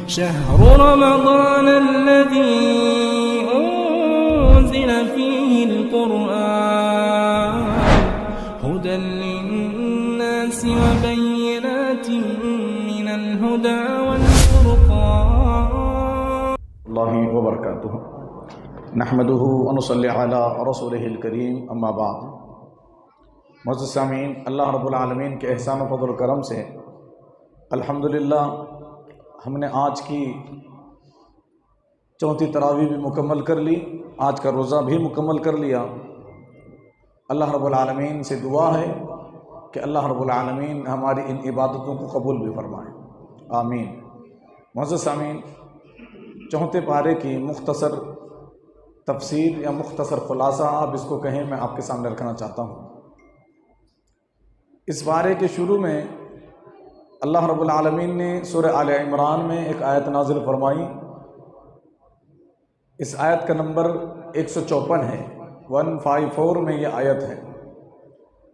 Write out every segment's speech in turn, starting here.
شهر رمضان الذي أنزل فيه القرآن هدى للناس وبينات من الهدى والفرقان. الله وبركاته. نحمده ونصلي على رسوله الكريم. اما بعد. معزز سامعین، اللہ رب العالمین کے احسان و فضل و کرم سے الحمدللہ ہم نے آج کی چوتھی تراویح بھی مکمل کر لی، آج کا روزہ بھی مکمل کر لیا۔ اللہ رب العالمین سے دعا ہے کہ اللہ رب العالمین ہماری ان عبادتوں کو قبول بھی فرمائے، آمین۔ معزز سامعین، چوتھے پارے کی مختصر تفسیر یا مختصر خلاصہ آپ اس کو کہیں، میں آپ کے سامنے رکھنا چاہتا ہوں۔ اس پارے کے شروع میں اللہ رب العالمین نے سورہ آل عمران میں ایک آیت نازل فرمائی۔ اس آیت کا نمبر 154 ہے، 154 میں یہ آیت ہے۔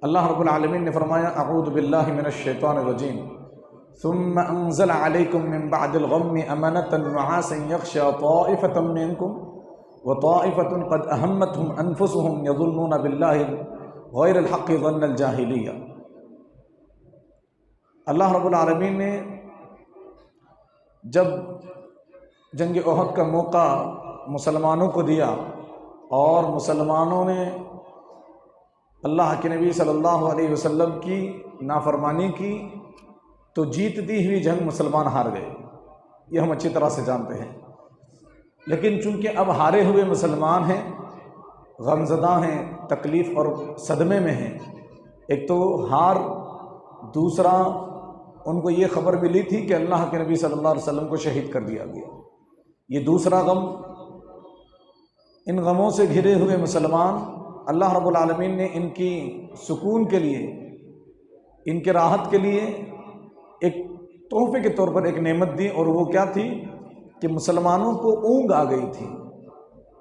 اللہ رب العالمین نے فرمایا: اعوذ باللہ من الشیطان الرجیم، ثم انزل علیکم من بعد الغم امنة نعاسا یغشی طائفة منکم وطائفة قد اہمتهم انفسهم یظنون باللہ غیر الحق ظن الجاہلیہ۔ اللہ رب العالمین نے جب جنگ احد کا موقع مسلمانوں کو دیا اور مسلمانوں نے اللہ کے نبی صلی اللہ علیہ وسلم کی نافرمانی کی تو جیتتی ہوئی جنگ مسلمان ہار گئے، یہ ہم اچھی طرح سے جانتے ہیں۔ لیکن چونکہ اب ہارے ہوئے مسلمان ہیں، غمزدہ ہیں، تکلیف اور صدمے میں ہیں، ایک تو ہار، دوسرا ان کو یہ خبر ملی تھی کہ اللہ کے نبی صلی اللہ علیہ وسلم کو شہید کر دیا گیا، یہ دوسرا غم۔ ان غموں سے گھرے ہوئے مسلمان، اللہ رب العالمین نے ان کی سکون کے لیے، ان کے راحت کے لیے ایک تحفے کے طور پر ایک نعمت دی، اور وہ کیا تھی کہ مسلمانوں کو اونگ آ گئی تھی۔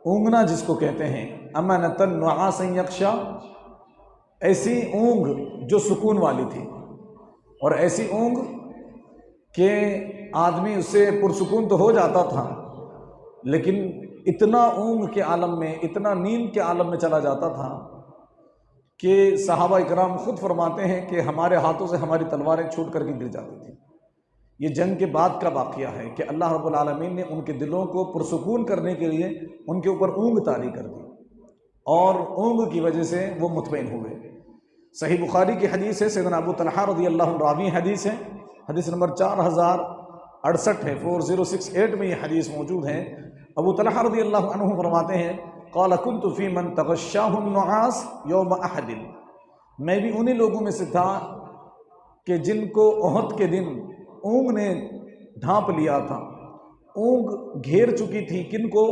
اونگنا جس کو کہتے ہیں، امنۃ نعاسا یغشی، ایسی اونگ جو سکون والی تھی، اور ایسی اونگ کہ آدمی اس سے پرسکون تو ہو جاتا تھا، لیکن اتنا اونگ کے عالم میں، اتنا نیند کے عالم میں چلا جاتا تھا کہ صحابہ اکرام خود فرماتے ہیں کہ ہمارے ہاتھوں سے ہماری تلواریں چھوٹ کر کے گر جاتی تھیں۔ یہ جنگ کے بعد کا واقعہ ہے کہ اللہ رب العالمین نے ان کے دلوں کو پرسکون کرنے کے لیے ان کے اوپر اونگ طاری کر دی، اور اونگ کی وجہ سے وہ مطمئن ہوئے۔ صحیح بخاری کی حدیث ہے، سیدنا ابو طلحہ رضی اللہ عنہ راوی حدیث ہے، حدیث نمبر 4068 ہے، 4068 میں یہ حدیث موجود ہے۔ ابو طلحہ رضی اللہ عنہ فرماتے ہیں: قال كنت في من تغشاه النعاس يوم احد، میں بھی انہی لوگوں میں سے تھا کہ جن کو احد کے دن اونگ نے ڈھانپ لیا تھا، اونگ گھیر چکی تھی۔ کن کو؟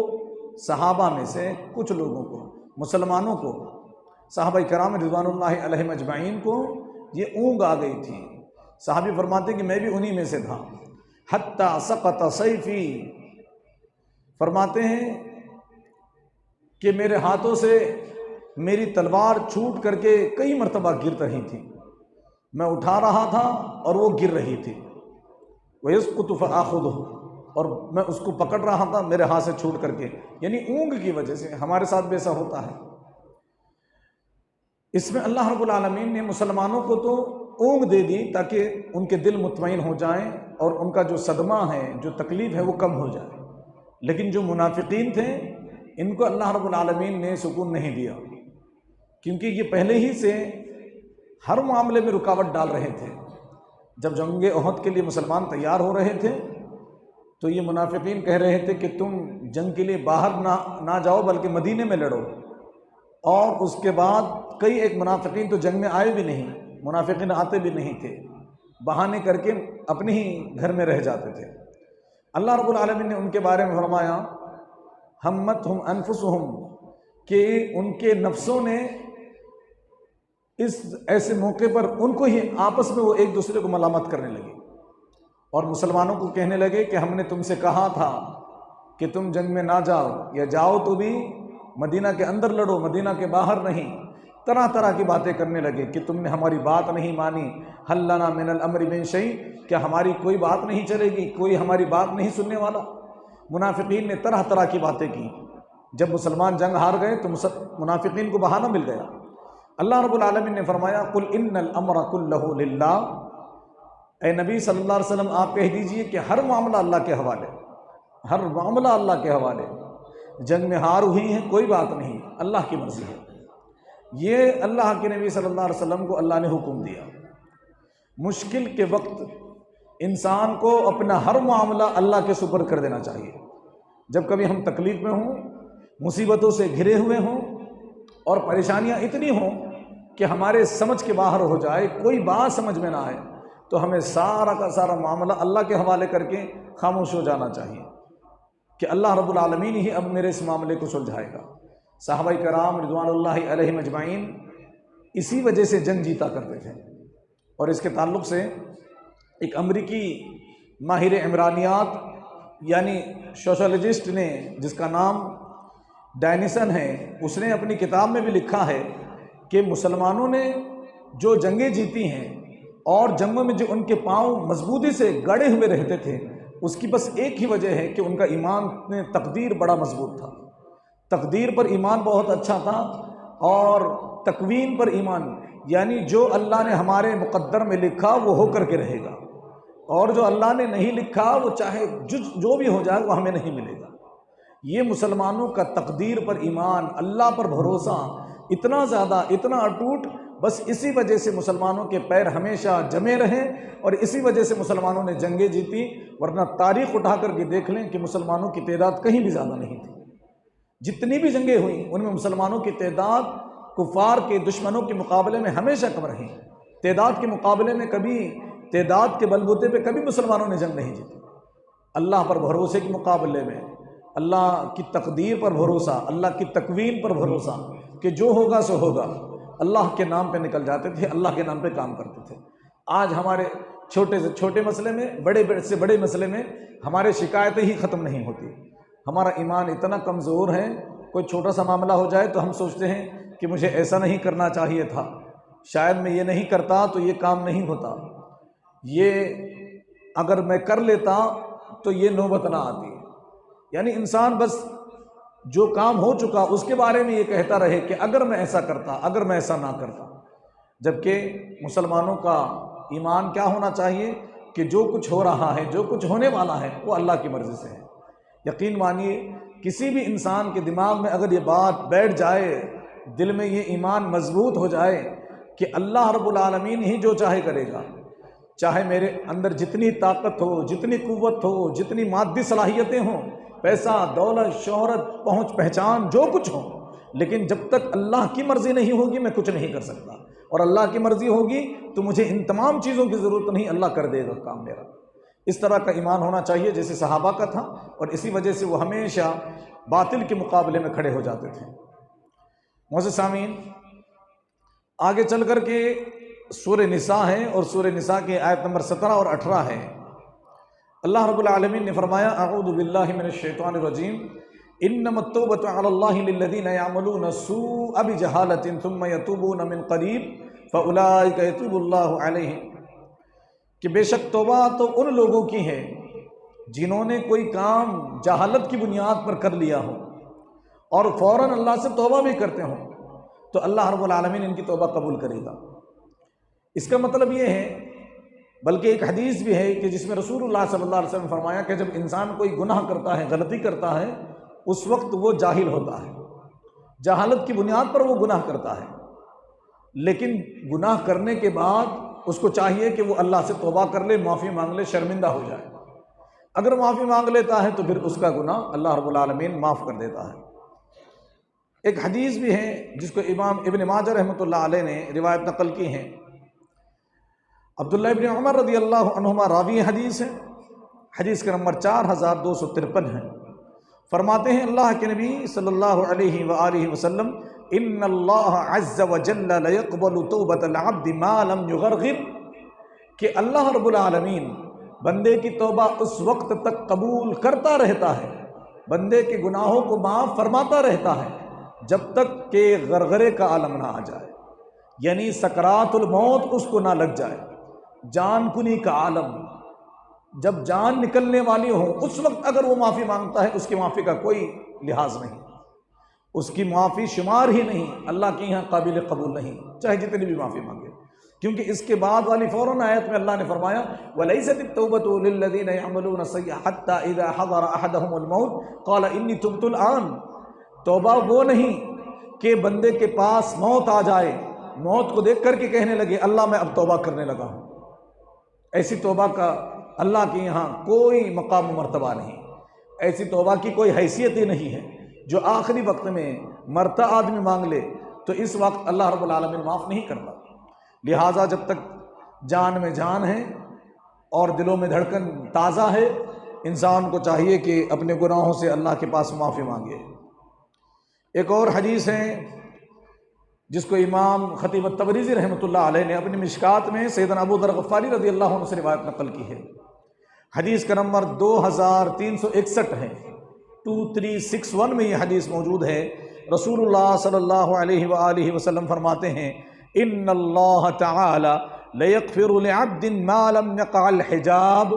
صحابہ میں سے کچھ لوگوں کو، مسلمانوں کو، صحابہ کرام رضوان اللہ علیہم اجمعین کو یہ اونگ آ گئی تھی۔ صحابی فرماتے ہیں کہ میں بھی انہی میں سے تھا۔ حتی سقط سیفی، فرماتے ہیں کہ میرے ہاتھوں سے میری تلوار چھوٹ کر کے کئی مرتبہ گر رہی تھی، میں اٹھا رہا تھا اور وہ گر رہی تھی۔ وَيَسْقُطُ فَآخُذُهُ، اور میں اس کو پکڑ رہا تھا میرے ہاتھ سے چھوٹ کر کے، یعنی اونگ کی وجہ سے۔ ہمارے ساتھ بھی ایسا ہوتا ہے۔ اس میں اللہ رب العالمین نے مسلمانوں کو تو اونگ دے دی تاکہ ان کے دل مطمئن ہو جائیں اور ان کا جو صدمہ ہے، جو تکلیف ہے، وہ کم ہو جائے۔ لیکن جو منافقین تھے، ان کو اللہ رب العالمین نے سکون نہیں دیا، کیونکہ یہ پہلے ہی سے ہر معاملے میں رکاوٹ ڈال رہے تھے۔ جب جنگ احد کے لیے مسلمان تیار ہو رہے تھے تو یہ منافقین کہہ رہے تھے کہ تم جنگ کے لیے باہر نہ جاؤ بلکہ مدینے میں لڑو، اور اس کے بعد کئی ایک منافقین تو جنگ میں آئے بھی نہیں، منافقین آتے بھی نہیں تھے، بہانے کر کے اپنے ہی گھر میں رہ جاتے تھے۔ اللہ رب العالمین نے ان کے بارے میں فرمایا: ہمتہم انفسہم، کہ ان کے نفسوں نے اس ایسے موقع پر ان کو ہی آپس میں وہ ایک دوسرے کو ملامت کرنے لگے، اور مسلمانوں کو کہنے لگے کہ ہم نے تم سے کہا تھا کہ تم جنگ میں نہ جاؤ، یا جاؤ تو بھی مدینہ کے اندر لڑو، مدینہ کے باہر نہیں۔ طرح طرح کی باتیں کرنے لگے کہ تم نے ہماری بات نہیں مانی، حل لنا من الامر من شیء، کیا ہماری کوئی بات نہیں چلے گی، کوئی ہماری بات نہیں سننے والا۔ منافقین نے طرح طرح کی باتیں کی۔ جب مسلمان جنگ ہار گئے تو منافقین کو بہانہ مل گیا۔ اللہ رب العالمین نے فرمایا قل ان الامر کلہ للہ، اے نبی صلی اللہ علیہ وسلم آپ کہہ دیجئے کہ ہر معاملہ اللہ کے حوالے، ہر معاملہ اللہ کے حوالے۔ جنگ میں ہار ہوئی ہے کوئی بات نہیں، اللہ کی مرضی ہے۔ یہ اللہ کے نبی صلی اللہ علیہ وسلم کو اللہ نے حکم دیا۔ مشکل کے وقت انسان کو اپنا ہر معاملہ اللہ کے سپرد کر دینا چاہیے۔ جب کبھی ہم تکلیف میں ہوں، مصیبتوں سے گھرے ہوئے ہوں اور پریشانیاں اتنی ہوں کہ ہمارے سمجھ کے باہر ہو جائے، کوئی بات سمجھ میں نہ آئے، تو ہمیں سارا کا سارا معاملہ اللہ کے حوالے کر کے خاموش ہو جانا چاہیے کہ اللہ رب العالمین ہی اب میرے اس معاملے کو سلجھائے گا۔ صحابہ کرام رضوان اللہ علیہم اجمعین اسی وجہ سے جنگ جیتا کرتے تھے۔ اور اس کے تعلق سے ایک امریکی ماہر عمرانیات یعنی سوشولوجسٹ نے، جس کا نام ڈائنسن ہے، اس نے اپنی کتاب میں بھی لکھا ہے کہ مسلمانوں نے جو جنگیں جیتی ہیں اور جنگوں میں جو ان کے پاؤں مضبوطی سے گڑے ہوئے رہتے تھے، اس کی بس ایک ہی وجہ ہے کہ ان کا ایمان میں تقدیر بڑا مضبوط تھا، تقدیر پر ایمان بہت اچھا تھا، اور تکوین پر ایمان یعنی جو اللہ نے ہمارے مقدر میں لکھا وہ ہو کر کے رہے گا، اور جو اللہ نے نہیں لکھا وہ چاہے جو بھی ہو جائے وہ ہمیں نہیں ملے گا۔ یہ مسلمانوں کا تقدیر پر ایمان، اللہ پر بھروسہ اتنا زیادہ، اتنا اٹوٹ، بس اسی وجہ سے مسلمانوں کے پیر ہمیشہ جمے رہیں اور اسی وجہ سے مسلمانوں نے جنگیں جیتی، ورنہ تاریخ اٹھا کر کے دیکھ لیں کہ مسلمانوں کی تعداد کہیں بھی زیادہ نہیں تھی۔ جتنی بھی جنگیں ہوئیں ان میں مسلمانوں کی تعداد کفار کے دشمنوں کے مقابلے میں ہمیشہ کم رہی۔ تعداد کے مقابلے میں کبھی، تعداد کے بلبوتے پہ کبھی مسلمانوں نے جنگ نہیں جیتی۔ اللہ پر بھروسے کے مقابلے میں، اللہ کی تقدیر پر بھروسہ، اللہ کی تکوین پر بھروسہ کہ جو ہوگا سو ہوگا، اللہ کے نام پہ نکل جاتے تھے، اللہ کے نام پہ کام کرتے تھے۔ آج ہمارے چھوٹے سے چھوٹے مسئلے میں، بڑے سے بڑے مسئلے میں ہمارے شکایتیں ہی ختم نہیں ہوتی۔ ہمارا ایمان اتنا کمزور ہے، کوئی چھوٹا سا معاملہ ہو جائے تو ہم سوچتے ہیں کہ مجھے ایسا نہیں کرنا چاہیے تھا، شاید میں یہ نہیں کرتا تو یہ کام نہیں ہوتا، یہ اگر میں کر لیتا تو یہ نوبت نہ آتی۔ یعنی انسان بس جو کام ہو چکا اس کے بارے میں یہ کہتا رہے کہ اگر میں ایسا کرتا، اگر میں ایسا نہ کرتا، جبکہ مسلمانوں کا ایمان کیا ہونا چاہیے کہ جو کچھ ہو رہا ہے، جو کچھ ہونے والا ہے وہ اللہ کی مرضی سے ہے۔ یقین مانیے کسی بھی انسان کے دماغ میں اگر یہ بات بیٹھ جائے، دل میں یہ ایمان مضبوط ہو جائے کہ اللہ رب العالمین ہی جو چاہے کرے گا، چاہے میرے اندر جتنی طاقت ہو، جتنی قوت ہو، جتنی مادی صلاحیتیں ہوں، پیسہ، دولت، شہرت، پہنچ، پہچان، جو کچھ ہو، لیکن جب تک اللہ کی مرضی نہیں ہوگی میں کچھ نہیں کر سکتا، اور اللہ کی مرضی ہوگی تو مجھے ان تمام چیزوں کی ضرورت نہیں، اللہ کر دے گا کام میرا۔ اس طرح کا ایمان ہونا چاہیے جیسے صحابہ کا تھا، اور اسی وجہ سے وہ ہمیشہ باطل کے مقابلے میں کھڑے ہو جاتے تھے۔ معزز سامعین، آگے چل کر کے سورہ نساء ہے، اور سورہ نساء کی آیت نمبر 17 اور 18 ہے۔ اللہ رب العالمین نے فرمایا اعوذ باللہ من الشیطان الرجیم انما التوبۃ علی اللہ للذین یعملون السوء بجہالۃ ثم یتوبون من قریب فاولئک یتوب اللہ علیہم، کہ بے شک توبہ تو ان لوگوں کی ہے جنہوں نے کوئی کام جہالت کی بنیاد پر کر لیا ہو اور فوراً اللہ سے توبہ بھی کرتے ہوں تو اللہ رب العالمین ان کی توبہ قبول کرے گا۔ اس کا مطلب یہ ہے، بلکہ ایک حدیث بھی ہے کہ جس میں رسول اللہ صلی اللہ علیہ وسلم نے فرمایا کہ جب انسان کوئی گناہ کرتا ہے، غلطی کرتا ہے، اس وقت وہ جاہل ہوتا ہے، جہالت کی بنیاد پر وہ گناہ کرتا ہے، لیکن گناہ کرنے کے بعد اس کو چاہیے کہ وہ اللہ سے توبہ کر لے، معافی مانگ لے، شرمندہ ہو جائے۔ اگر معافی مانگ لیتا ہے تو پھر اس کا گناہ اللہ رب العالمین معاف کر دیتا ہے۔ ایک حدیث بھی ہے جس کو امام ابن ماجہ رحمۃ اللہ علیہ نے روایت نقل کی ہے، عبداللہ ابن عمر رضی اللہ عنہما راوی حدیث ہے، حدیث کا نمبر 4253 ہے۔ فرماتے ہیں اللہ کے نبی صلی اللہ علیہ وآلہ وسلم ان اللہ عز وجل لیقبل توبۃ العبد ما لم یغرغر، کہ اللہ رب العالمین بندے کی توبہ اس وقت تک قبول کرتا رہتا ہے، بندے کے گناہوں کو معاف فرماتا رہتا ہے جب تک کہ غرغرے کا عالم نہ آ جائے۔ یعنی سکرات الموت اس کو نہ لگ جائے، جان کنی کا عالم، جب جان نکلنے والی ہو اس وقت اگر وہ معافی مانگتا ہے اس کی معافی کا کوئی لحاظ نہیں، اس کی معافی شمار ہی نہیں، اللہ کے یہاں قابل قبول نہیں، چاہے جتنی بھی معافی مانگے، کیونکہ اس کے بعد والی فوراً آیت میں اللہ نے فرمایا وَلَيْسَتِ التَّوْبَةُ لِلَّذِينَ يَعْمَلُونَ السَّيِّئَاتِ حَتَّى إِذَا حَضَرَ أَحَدَهُمُ الْمَوْتُ قَالَ إِنِّي تُبْتُ الْآنَ، توبہ وہ نہیں کہ بندے کے پاس موت آ جائے، موت کو دیکھ کر کے کہنے لگے اللہ میں اب توبہ کرنے لگا ہوں، ایسی توبہ کا اللہ کے یہاں کوئی مقام و مرتبہ نہیں، ایسی توبہ کی کوئی حیثیت ہی نہیں ہے، جو آخری وقت میں مرتا آدمی مانگ لے تو اس وقت اللہ رب العالمین معاف نہیں کرتا۔ لہٰذا جب تک جان میں جان ہے اور دلوں میں دھڑکن تازہ ہے، انسان کو چاہیے کہ اپنے گناہوں سے اللہ کے پاس معافی مانگے۔ ایک اور حدیث ہے جس کو امام خطیب التبریزی رحمۃ اللہ علیہ نے اپنی مشکات میں سیدنا ابو ذر غفاری رضی اللہ عنہ سے روایت نقل کی ہے، حدیث کا نمبر 2361 ہے، 2361 میں یہ حدیث موجود ہے۔ رسول اللہ صلی اللہ علیہ وآلہ وسلم فرماتے ہیں ان اللہ تعالی لیغفر لعبد ما لم یقع الحجاب،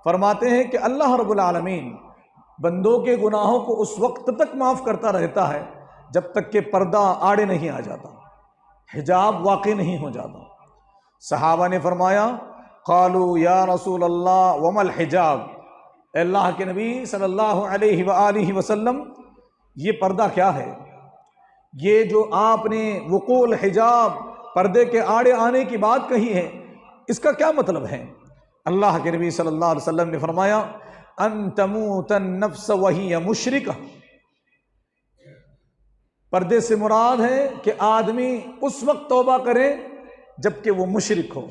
فرماتے ہیں کہ اللہ رب العالمین بندوں کے گناہوں کو اس وقت تک معاف کرتا رہتا ہے جب تک کہ پردہ آڑے نہیں آ جاتا، حجاب واقع نہیں ہو جاتا۔ صحابہ نے فرمایا قالوا یا رسول اللہ وما الحجاب، اے اللہ کے نبی صلی اللہ علیہ وآلہ وسلم یہ پردہ کیا ہے؟ یہ جو آپ نے وقوع الحجاب پردے کے آڑے آنے کی بات کہی ہے اس کا کیا مطلب ہے؟ اللہ کے نبی صلی اللہ علیہ وسلم نے فرمایا ان تموت النفس وہی مشرکہ، پردے سے مراد ہے کہ آدمی اس وقت توبہ کرے جب کہ وہ مشرک ہو،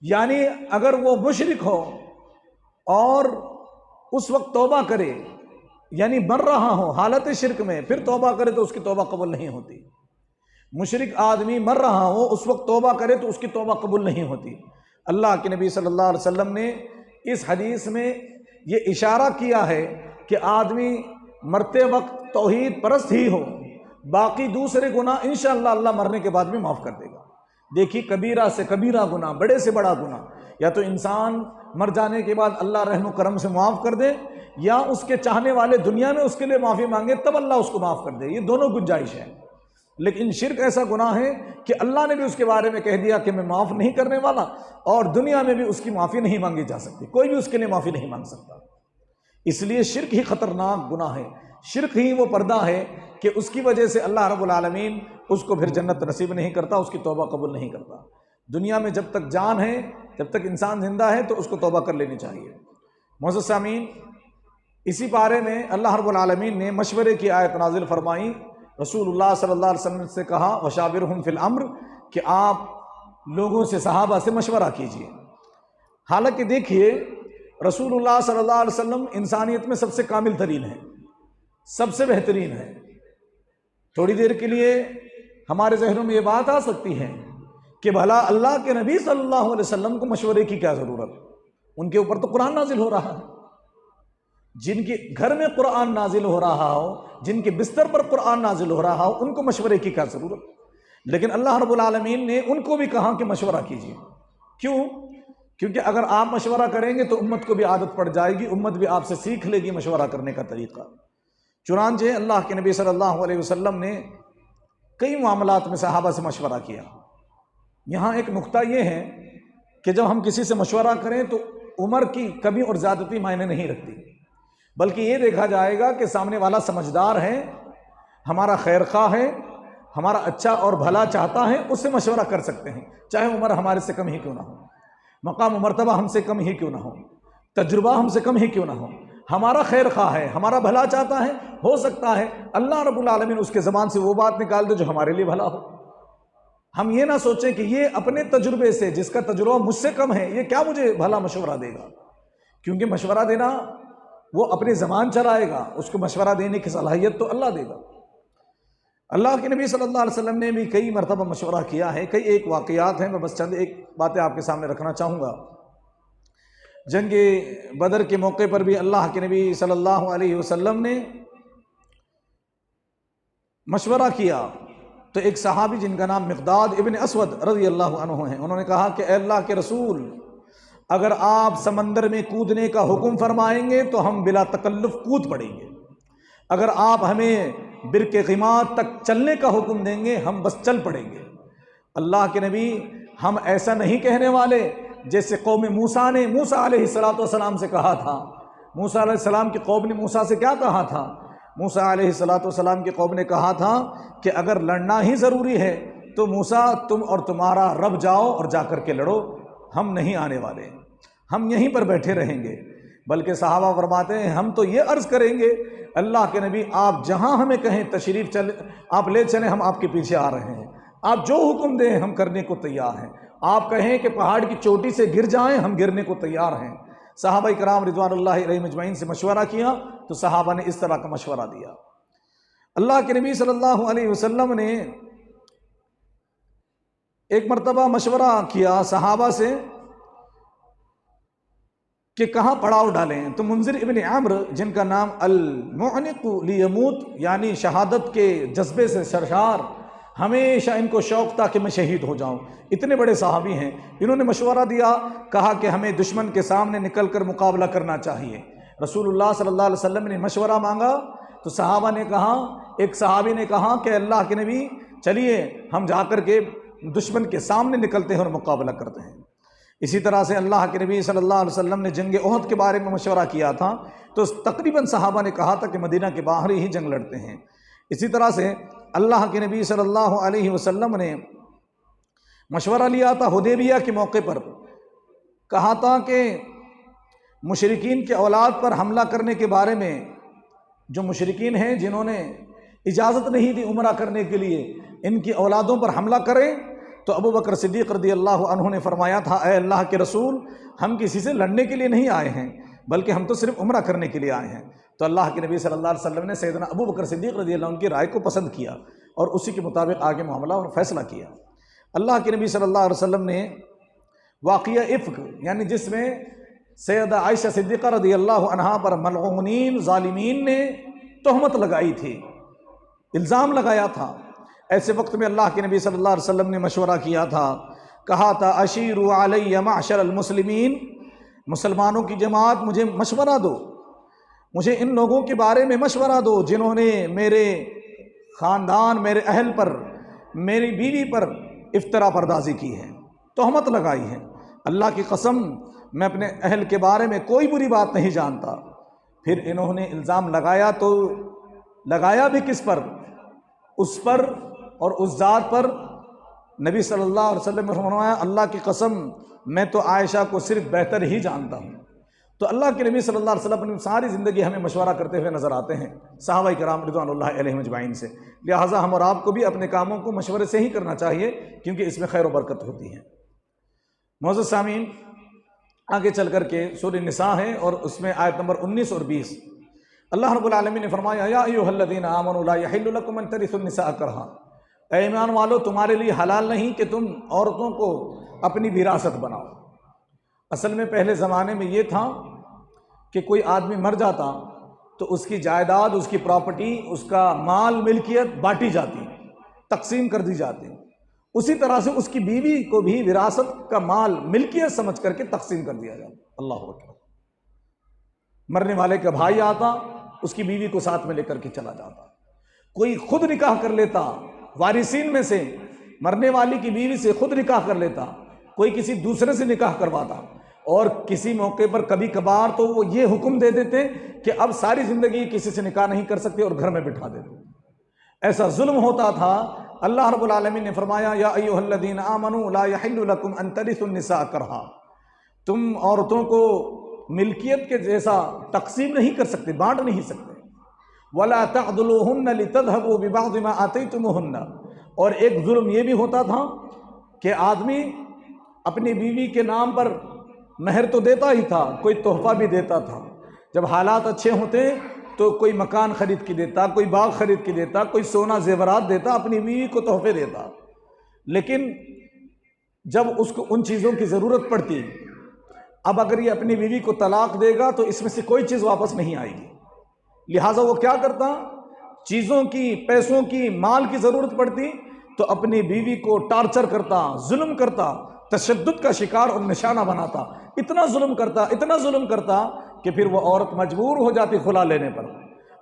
یعنی اگر وہ مشرک ہو اور اس وقت توبہ کرے، یعنی مر رہا ہو حالت شرک میں پھر توبہ کرے تو اس کی توبہ قبول نہیں ہوتی۔ مشرک آدمی مر رہا ہو اس وقت توبہ کرے تو اس کی توبہ قبول نہیں ہوتی۔ اللہ کے نبی صلی اللہ علیہ وسلم نے اس حدیث میں یہ اشارہ کیا ہے کہ آدمی مرتے وقت توحید پرست ہی ہو، باقی دوسرے گناہ انشاءاللہ اللہ مرنے کے بعد بھی معاف کر دے گا۔ دیکھیے کبیرہ سے کبیرہ گناہ، بڑے سے بڑا گناہ، یا تو انسان مر جانے کے بعد اللہ رحم و کرم سے معاف کر دے، یا اس کے چاہنے والے دنیا میں اس کے لیے معافی مانگے تب اللہ اس کو معاف کر دے، یہ دونوں گنجائش ہے۔ لیکن شرک ایسا گناہ ہے کہ اللہ نے بھی اس کے بارے میں کہہ دیا کہ میں معاف نہیں کرنے والا، اور دنیا میں بھی اس کی معافی نہیں مانگی جا سکتی، کوئی بھی اس کے لیے معافی نہیں مانگ سکتا۔ اس لیے شرک ہی خطرناک گناہ ہے، شرک ہی وہ پردہ ہے کہ اس کی وجہ سے اللہ رب العالمین اس کو پھر جنت نصیب نہیں کرتا، اس کی توبہ قبول نہیں کرتا۔ دنیا میں جب تک جان ہے، جب تک انسان زندہ ہے تو اس کو توبہ کر لینی چاہیے۔ معزز سامعین، اسی بارے میں اللہ رب العالمین نے مشورے کی آیت نازل فرمائی، رسول اللہ صلی اللہ علیہ وسلم سے کہا وشاورہم فی الامر، کہ آپ لوگوں سے، صحابہ سے مشورہ کیجیے۔ حالانکہ دیکھیے رسول اللہ صلی اللہ علیہ وسلم انسانیت میں سب سے کامل ترین ہے، سب سے بہترین ہے۔ تھوڑی دیر کے لیے ہمارے ذہنوں میں یہ بات آ سکتی ہے کہ بھلا اللہ کے نبی صلی اللہ علیہ وسلم کو مشورے کی کیا ضرورت، ان کے اوپر تو قرآن نازل ہو رہا ہے۔ جن کے گھر میں قرآن نازل ہو رہا ہو، جن کے بستر پر قرآن نازل ہو رہا ہو، ان کو مشورے کی کیا ضرورت؟ لیکن اللہ رب العالمین نے ان کو بھی کہا کہ مشورہ کیجیے۔ کیوں؟ کیونکہ اگر آپ مشورہ کریں گے تو امت کو بھی عادت پڑ جائے گی، امت بھی آپ سے سیکھ لے گی مشورہ کرنے کا طریقہ۔ چنانچہ اللہ کے نبی صلی اللہ علیہ وسلم نے کئی معاملات میں صحابہ سے مشورہ کیا۔ یہاں ایک نقطہ یہ ہے کہ جب ہم کسی سے مشورہ کریں تو عمر کی کمی اور زیادتی معنی نہیں رکھتی، بلکہ یہ دیکھا جائے گا کہ سامنے والا سمجھدار ہے، ہمارا خیر خواہ ہے، ہمارا اچھا اور بھلا چاہتا ہے، اس سے مشورہ کر سکتے ہیں، چاہے عمر ہمارے سے کم ہی کیوں نہ ہو، مقام و مرتبہ ہم سے کم ہی کیوں نہ ہو، تجربہ ہم سے کم ہی کیوں نہ ہو، ہمارا خیر خواہ ہے، ہمارا بھلا چاہتا ہے، ہو سکتا ہے اللہ رب العالمین اس کے زبان سے وہ بات نکال دے جو ہمارے لیے بھلا ہو۔ ہم یہ نہ سوچیں کہ یہ اپنے تجربے سے، جس کا تجربہ مجھ سے کم ہے، یہ کیا مجھے بھلا مشورہ دے گا، کیونکہ مشورہ دینا وہ اپنی زبان چلائے گا، اس کو مشورہ دینے کی صلاحیت تو اللہ دے گا۔ اللہ کے نبی صلی اللہ علیہ وسلم نے بھی کئی مرتبہ مشورہ کیا ہے، کئی ایک واقعات ہیں، میں بس چند ایک باتیں آپ کے سامنے رکھنا چاہوں گا۔ جنگ بدر کے موقع پر بھی اللہ کے نبی صلی اللہ علیہ وسلم نے مشورہ کیا تو ایک صحابی جن کا نام مقداد ابن اسود رضی اللہ عنہ ہیں، انہوں نے کہا کہ اے اللہ کے رسول، اگر آپ سمندر میں کودنے کا حکم فرمائیں گے تو ہم بلا تکلف کود پڑیں گے، اگر آپ ہمیں برق غماد تک چلنے کا حکم دیں گے ہم بس چل پڑیں گے۔ اللہ کے نبی، ہم ایسا نہیں کہنے والے جیسے قوم موسیٰ نے موسیٰ علیہ السلام سے کہا تھا۔ موسیٰ علیہ السلام کی قوم نے موسیٰ سے کیا کہا تھا؟ موسیٰ علیہ السلام کی قوم نے کہا تھا کہ اگر لڑنا ہی ضروری ہے تو موسیٰ تم اور تمہارا رب جاؤ اور جا کر کے لڑو، ہم نہیں آنے والے، ہم یہیں پر بیٹھے رہیں گے۔ بلکہ صحابہ فرماتے ہیں ہم تو یہ عرض کریں گے اللہ کے نبی آپ جہاں ہمیں کہیں تشریف چلے، آپ لے چلیں، ہم آپ کے پیچھے آ رہے ہیں، آپ جو حکم دیں ہم کرنے کو تیار ہیں، آپ کہیں کہ پہاڑ کی چوٹی سے گر جائیں ہم گرنے کو تیار ہیں۔ صحابہ کرام رضوان اللہ علیہم اجمعین سے مشورہ کیا تو صحابہ نے اس طرح کا مشورہ دیا۔ اللہ کے نبی صلی اللہ علیہ وسلم نے ایک مرتبہ مشورہ کیا صحابہ سے کہ کہاں پڑاؤ ڈالیں، تو منذر ابن عمرو جن کا نام المعنق لیموت یعنی شہادت کے جذبے سے سرشار، ہمیشہ ان کو شوق تھا کہ میں شہید ہو جاؤں، اتنے بڑے صحابی ہیں، انہوں نے مشورہ دیا، کہا کہ ہمیں دشمن کے سامنے نکل کر مقابلہ کرنا چاہیے۔ رسول اللہ صلی اللہ علیہ وسلم نے مشورہ مانگا تو صحابہ نے کہا، ایک صحابی نے کہا کہ اللہ کے نبی چلیے ہم جا کر کے دشمن کے سامنے نکلتے ہیں اور مقابلہ کرتے ہیں۔ اسی طرح سے اللہ کے نبی صلی اللہ علیہ وسلم نے جنگ احد کے بارے میں مشورہ کیا تھا تو تقریباً صحابہ نے کہا تھا کہ مدینہ کے باہر ہی جنگ لڑتے ہیں۔ اسی طرح سے اللہ کے نبی صلی اللہ علیہ وسلم نے مشورہ لیا تھا حدیبیہ کے موقع پر، کہا تھا کہ مشرکین کے اولاد پر حملہ کرنے کے بارے میں، جو مشرکین ہیں جنہوں نے اجازت نہیں دی عمرہ کرنے کے لیے، ان کی اولادوں پر حملہ کریں، تو ابو بکر صدیق رضی اللہ عنہ نے فرمایا تھا اے اللہ کے رسول، ہم کسی سے لڑنے کے لیے نہیں آئے ہیں بلکہ ہم تو صرف عمرہ کرنے کے لیے آئے ہیں۔ تو اللہ کے نبی صلی اللہ علیہ وسلم نے سیدنا ابو بکر صدیق رضی اللہ عنہ کی رائے کو پسند کیا اور اسی کے مطابق آگے معاملہ اور فیصلہ کیا۔ اللہ کے نبی صلی اللہ علیہ وسلم نے واقعہ افک یعنی جس میں سیدہ عائشہ صدیقہ رضی اللہ عنہا پر ملعونین ظالمین نے تہمت لگائی تھی، الزام لگایا تھا، ایسے وقت میں اللہ کے نبی صلی اللہ علیہ وسلم نے مشورہ کیا تھا، کہا تھا اشیروا علی معشر المسلمین، مسلمانوں کی جماعت مجھے مشورہ دو، مجھے ان لوگوں کے بارے میں مشورہ دو جنہوں نے میرے خاندان، میرے اہل پر، میری بیوی پر افترا پردازی کی ہے، تہمت لگائی ہے۔ اللہ کی قسم میں اپنے اہل کے بارے میں کوئی بری بات نہیں جانتا۔ پھر انہوں نے الزام لگایا تو لگایا بھی کس پر؟ اس پر اور اس ذات پر۔ نبی صلی اللہ علیہ وسلم نے فرمایا اللہ کی قسم میں تو عائشہ کو صرف بہتر ہی جانتا ہوں۔ تو اللہ کے نبی صلی اللہ علیہ وسلم اپنی ساری زندگی ہمیں مشورہ کرتے ہوئے نظر آتے ہیں صحابہ کرام رضوان اللہ علیہم اجمعین سے، لہٰذا ہم اور آپ کو بھی اپنے کاموں کو مشورے سے ہی کرنا چاہیے کیونکہ اس میں خیر و برکت ہوتی ہے۔ معزز سامعین، آگے چل کر کے سورہ نساء ہے اور اس میں آیت نمبر 19 اور 20 اللہ رب العالمین نے فرمایا یا ایھا الذین آمنوا لا یحل لکم ان ترثوا النساء کرہا، اے ایمان والو تمہارے لیے حلال نہیں کہ تم عورتوں کو اپنی وراثت بناؤ۔ اصل میں پہلے زمانے میں یہ تھا کہ کوئی آدمی مر جاتا تو اس کی جائیداد، اس کی پراپرٹی، اس کا مال ملکیت بانٹی جاتی، تقسیم کر دی جاتی، اسی طرح سے اس کی بیوی کو بھی وراثت کا مال ملکیت سمجھ کر کے تقسیم کر دیا جاتا۔ اللہ اکبر۔ مرنے والے کا بھائی آتا، اس کی بیوی کو ساتھ میں لے کر کے چلا جاتا، کوئی خود نکاح کر لیتا، وارثین میں سے مرنے والی کی بیوی سے خود نکاح کر لیتا، کوئی کسی دوسرے سے نکاح کرواتا، اور کسی موقع پر کبھی کبھار تو وہ یہ حکم دے دیتے کہ اب ساری زندگی کسی سے نکاح نہیں کر سکتے اور گھر میں بٹھا دیتے۔ ایسا ظلم ہوتا تھا۔ اللہ رب العالمین نے فرمایا یا ایھا الذین آمنوا لا یحل لکم ان ترثوا النساء کرہا، تم عورتوں کو ملکیت کے جیسا تقسیم نہیں کر سکتے، بانٹ نہیں سکتے۔ ولا تعضلوہن لتذهبوا ببعض ما آتیتموہن، اور ایک ظلم یہ بھی ہوتا تھا کہ آدمی اپنی بیوی کے نام پر مہر تو دیتا ہی تھا، کوئی تحفہ بھی دیتا تھا۔ جب حالات اچھے ہوتے تو کوئی مکان خرید کے دیتا، کوئی باغ خرید کے دیتا، کوئی سونا زیورات دیتا، اپنی بیوی کو تحفے دیتا۔ لیکن جب اس کو ان چیزوں کی ضرورت پڑتی، اب اگر یہ اپنی بیوی کو طلاق دے گا تو اس میں سے کوئی چیز واپس نہیں آئے گی، لہٰذا وہ کیا کرتا، چیزوں کی، پیسوں کی، مال کی ضرورت پڑتی تو اپنی بیوی کو ٹارچر کرتا، ظلم کرتا، تشدد کا شکار اور نشانہ بناتا، اتنا ظلم کرتا کہ پھر وہ عورت مجبور ہو جاتی خلا لینے پر،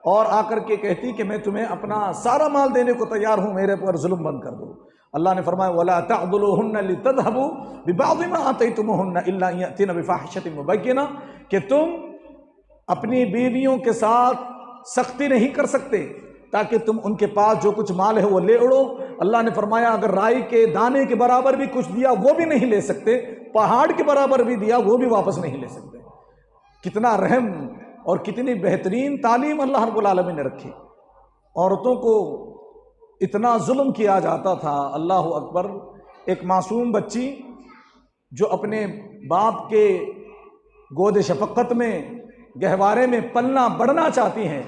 اور آ کر کے کہتی کہ میں تمہیں اپنا سارا مال دینے کو تیار ہوں، میرے پر ظلم بند کر دو۔ اللہ نے فرمایا وَلَا تَعْضُلُوهُنَّ لِتَذْهَبُوا بِبَعْضِ مَا آتَيْتُمُوهُنَّ إِلَّا أَن يَأْتِينَ بِفَاحِشَةٍ مُبَيِّنَةٍ، کہ تم اپنی بیویوں کے ساتھ سختی نہیں کر سکتے تاکہ تم ان کے پاس جو کچھ مال ہے وہ لے اڑو۔ اللہ نے فرمایا اگر رائی کے دانے کے برابر بھی کچھ دیا وہ بھی نہیں لے سکتے، پہاڑ کے برابر بھی دیا وہ بھی واپس نہیں لے سکتے۔ کتنا رحم اور کتنی بہترین تعلیم اللہ رب العالمین نے رکھی۔ عورتوں کو اتنا ظلم کیا جاتا تھا، اللہ اکبر۔ ایک معصوم بچی جو اپنے باپ کے گود شفقت میں گہوارے میں پلنا بڑھنا چاہتی ہیں،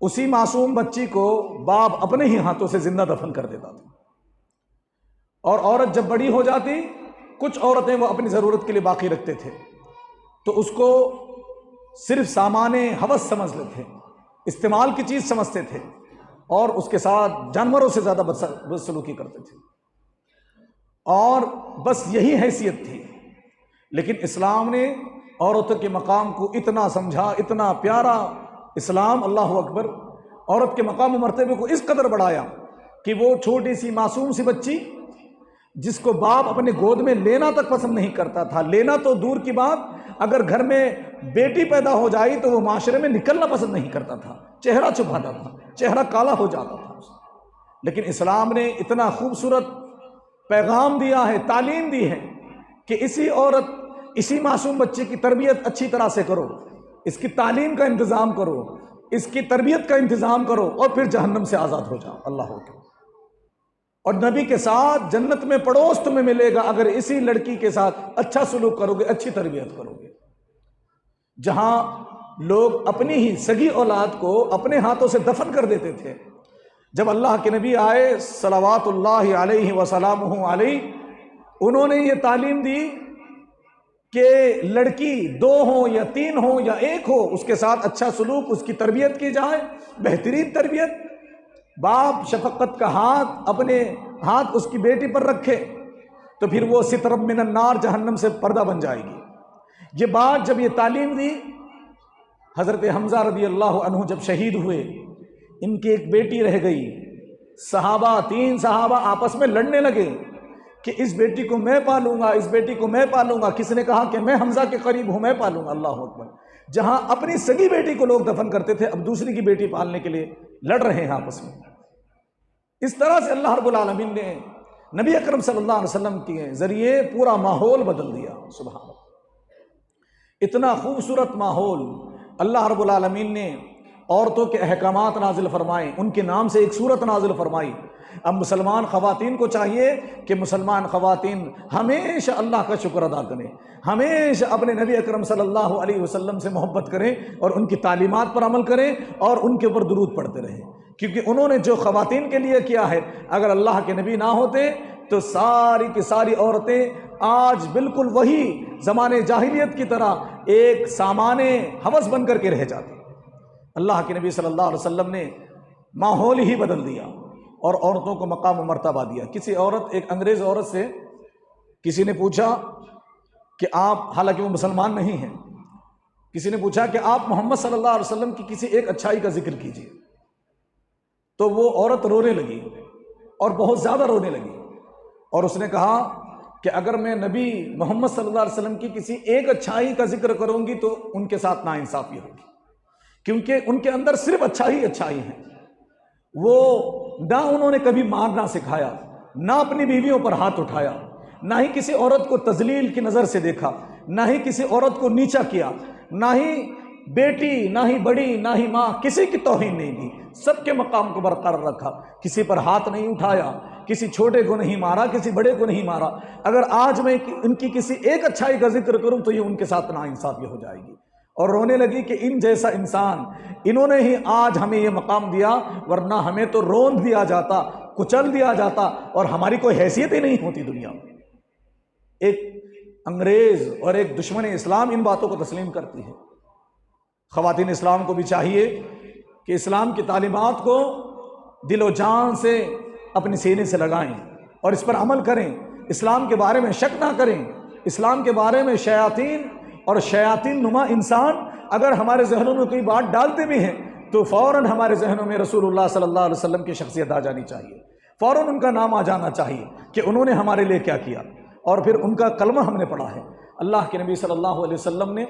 اسی معصوم بچی کو باپ اپنے ہی ہاتھوں سے زندہ دفن کر دیتا تھا۔ اور عورت جب بڑی ہو جاتی، کچھ عورتیں وہ اپنی ضرورت کے لیے باقی رکھتے تھے تو اس کو صرف سامان ہوس سمجھ لیتے، استعمال کی چیز سمجھتے تھے، اور اس کے ساتھ جانوروں سے زیادہ بدسلوکی کرتے تھے، اور بس یہی حیثیت تھی۔ لیکن اسلام نے عورتوں کے مقام کو اتنا سمجھا، اتنا پیارا اسلام، اللہ اکبر، عورت کے مقام و مرتبے کو اس قدر بڑھایا کہ وہ چھوٹی سی معصوم سی بچی جس کو باپ اپنے گود میں لینا تک پسند نہیں کرتا تھا، لینا تو دور کی بات، اگر گھر میں بیٹی پیدا ہو جائی تو وہ معاشرے میں نکلنا پسند نہیں کرتا تھا، چہرہ چھپاتا تھا، چہرہ کالا ہو جاتا تھا۔ لیکن اسلام نے اتنا خوبصورت پیغام دیا ہے، تعلیم دی ہے کہ اسی معصوم بچے کی تربیت اچھی طرح سے کرو، اس کی تعلیم کا انتظام کرو، اس کی تربیت کا انتظام کرو، اور پھر جہنم سے آزاد ہو جاؤ۔ اللہ اکبر۔ اور نبی کے ساتھ جنت میں پڑوس تمہیں ملے گا اگر اسی لڑکی کے ساتھ اچھا سلوک کرو گے، اچھی تربیت کرو گے۔ جہاں لوگ اپنی ہی سگی اولاد کو اپنے ہاتھوں سے دفن کر دیتے تھے، جب اللہ کے نبی آئے صلوات اللہ علیہ وسلامہ علیہ، انہوں نے یہ تعلیم دی کہ لڑکی 2 ہو یا 3 ہو یا 1 ہو، اس کے ساتھ اچھا سلوک، اس کی تربیت کی جائے، بہترین تربیت۔ باپ شفقت کا اپنے ہاتھ اس کی بیٹی پر رکھے تو پھر وہ ستر من النار، جہنم سے پردہ بن جائے گی۔ یہ بات جب یہ تعلیم دی، حضرت حمزہ رضی اللہ عنہ جب شہید ہوئے، ان کی ایک بیٹی رہ گئی، 3 صحابہ آپس میں لڑنے لگے کہ اس بیٹی کو میں پالوں گا، اس بیٹی کو میں پالوں گا۔ کس نے کہا کہ میں حمزہ کے قریب ہوں، میں پالوں گا۔ اللہ اکبر۔ جہاں اپنی سگی بیٹی کو لوگ دفن کرتے تھے، اب دوسری کی بیٹی پالنے کے لیے لڑ رہے ہیں آپس میں۔ اس طرح سے اللہ رب العالمین نے نبی اکرم صلی اللہ علیہ وسلم کے ذریعے پورا ماحول بدل دیا۔ سبحان اللہ، اتنا خوبصورت ماحول اللہ رب العالمین نے عورتوں کے احکامات نازل فرمائے، ان کے نام سے ایک سورت نازل فرمائی۔ اب مسلمان خواتین کو چاہیے کہ مسلمان خواتین ہمیشہ اللہ کا شکر ادا کریں، ہمیشہ اپنے نبی اکرم صلی اللہ علیہ وسلم سے محبت کریں اور ان کی تعلیمات پر عمل کریں اور ان کے اوپر درود پڑھتے رہیں، کیونکہ انہوں نے جو خواتین کے لیے کیا ہے، اگر اللہ کے نبی نہ ہوتے تو ساری کی ساری عورتیں آج بالکل وہی زمانے جاہلیت کی طرح ایک سامان ہوس بن کر کے رہ جاتی۔ اللہ کے نبی صلی اللہ علیہ وسلم نے ماحول ہی بدل دیا اور عورتوں کو مقام و مرتبہ دیا۔ ایک انگریز عورت سے کسی نے پوچھا کہ آپ، حالانکہ وہ مسلمان نہیں ہیں، کسی نے پوچھا کہ آپ محمد صلی اللہ علیہ وسلم کی کسی ایک اچھائی کا ذکر کیجیے، تو وہ عورت رونے لگی اور بہت زیادہ رونے لگی، اور اس نے کہا کہ اگر میں نبی محمد صلی اللہ علیہ وسلم کی کسی ایک اچھائی کا ذکر کروں گی تو ان کے ساتھ ناانصافی ہوگی، کیونکہ ان کے اندر صرف اچھائی ہے۔ وہ نہ انہوں نے کبھی مارنا سکھایا، نہ اپنی بیویوں پر ہاتھ اٹھایا، نہ ہی کسی عورت کو تذلیل کی نظر سے دیکھا، نہ ہی کسی عورت کو نیچا کیا، نہ ہی بیٹی، نہ ہی بڑی، نہ ہی ماں، کسی کی توہین نہیں دی، سب کے مقام کو برقرار رکھا، کسی پر ہاتھ نہیں اٹھایا، کسی چھوٹے کو نہیں مارا، کسی بڑے کو نہیں مارا۔ اگر آج میں ان کی کسی ایک اچھائی کا ذکر کروں تو یہ ان کے ساتھ ناانصافی ہو جائے گی، اور رونے لگی کہ ان جیسا انسان، انہوں نے ہی آج ہمیں یہ مقام دیا، ورنہ ہمیں تو روند دیا جاتا، کچل دیا جاتا، اور ہماری کوئی حیثیت ہی نہیں ہوتی دنیا میں۔ ایک انگریز اور ایک دشمن اسلام ان باتوں کو تسلیم کرتی ہے۔ خواتین اسلام کو بھی چاہیے کہ اسلام کی تعلیمات کو دل و جان سے اپنے سینے سے لگائیں اور اس پر عمل کریں، اسلام کے بارے میں شک نہ کریں۔ اسلام کے بارے میں شیاطین اور شیاطین نما انسان اگر ہمارے ذہنوں میں کوئی بات ڈالتے بھی ہیں تو فوراً ہمارے ذہنوں میں رسول اللہ صلی اللہ علیہ وسلم کی شخصیت آ جانی چاہیے، فوراً ان کا نام آ جانا چاہیے کہ انہوں نے ہمارے لیے کیا کیا، اور پھر ان کا کلمہ ہم نے پڑھا ہے۔ اللہ کے نبی صلی اللہ علیہ وسلم نے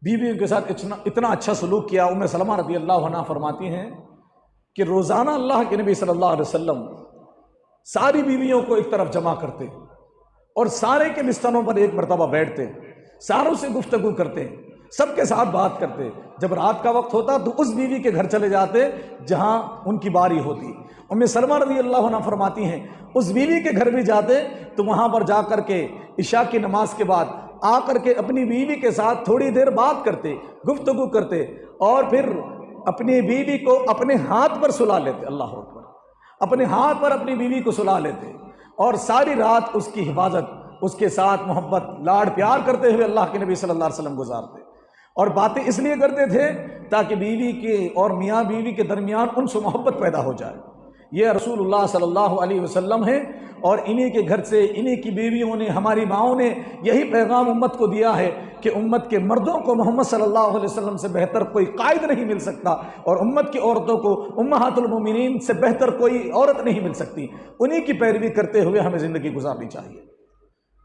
بیویوں کے ساتھ اتنا اچھا سلوک کیا۔ ام سلمہ رضی اللہ عنہا فرماتی ہیں کہ روزانہ اللہ کے نبی صلی اللہ علیہ وسلم ساری بیویوں کو ایک طرف جمع کرتے اور سارے کے بستروں پر ایک مرتبہ بیٹھتے، ساروں سے گفتگو کرتے، سب کے ساتھ بات کرتے۔ جب رات کا وقت ہوتا تو اس بیوی کے گھر چلے جاتے جہاں ان کی باری ہوتی۔ ام سلمہ رضی اللہ عنہ فرماتی ہیں اس بیوی کے گھر بھی جاتے تو وہاں پر جا کر کے عشاء کی نماز کے بعد آ کر کے اپنی بیوی کے ساتھ تھوڑی دیر بات کرتے، گفتگو کرتے، اور پھر اپنی بیوی کو اپنے ہاتھ پر سلا لیتے۔ اللہ اکبر، اپنے ہاتھ پر اپنی بیوی کو سلا لیتے اور ساری رات اس کی حفاظت، اس کے ساتھ محبت لاڑ پیار کرتے ہوئے اللہ کے نبی صلی اللہ علیہ وسلم گزارتے، اور باتیں اس لیے کرتے تھے تاکہ بیوی کے اور میاں بیوی کے درمیان ان سے محبت پیدا ہو جائے۔ یہ رسول اللہ صلی اللہ علیہ وسلم ہے، اور انہی کے گھر سے، انہی کی بیویوں نے، ہماری ماؤں نے یہی پیغام امت کو دیا ہے کہ امت کے مردوں کو محمد صلی اللہ علیہ وسلم سے بہتر کوئی قائد نہیں مل سکتا، اور امت کی عورتوں کو امہات المومنین سے بہتر کوئی عورت نہیں مل سکتی۔ انہی کی پیروی کرتے ہوئے ہمیں زندگی گزارنی چاہیے۔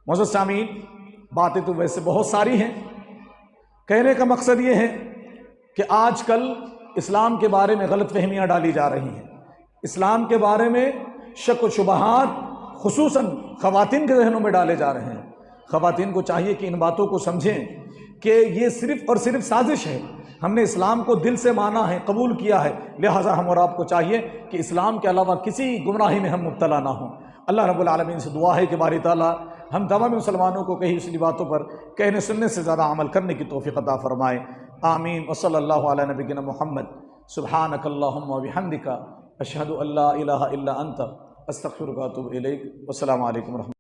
معزز سامعین، باتیں تو ویسے بہت ساری ہیں، کہنے کا مقصد یہ ہے کہ آج کل اسلام کے بارے میں غلط فہمیاں ڈالی جا رہی ہیں، اسلام کے بارے میں شک و شبہات خصوصاً خواتین کے ذہنوں میں ڈالے جا رہے ہیں۔ خواتین کو چاہیے کہ ان باتوں کو سمجھیں کہ یہ صرف اور صرف سازش ہے۔ ہم نے اسلام کو دل سے مانا ہے، قبول کیا ہے، لہٰذا ہم اور آپ کو چاہیے کہ اسلام کے علاوہ کسی گمراہی میں ہم مبتلا نہ ہوں۔ اللہ رب العالمین سے دعا ہے کہ باری تعالیٰ ہم تمام مسلمانوں کو کہی سنی باتوں پر کہنے سننے سے زیادہ عمل کرنے کی توفیق عطا فرمائے۔ آمین۔ وصلی اللہ علی نبینا محمد۔ سبحانک اللہم و بحمدک، اشہد ان لا الہ الا انت، استغفرک و اتوب الیک۔ والسلام علیکم ورحمۃ اللہ۔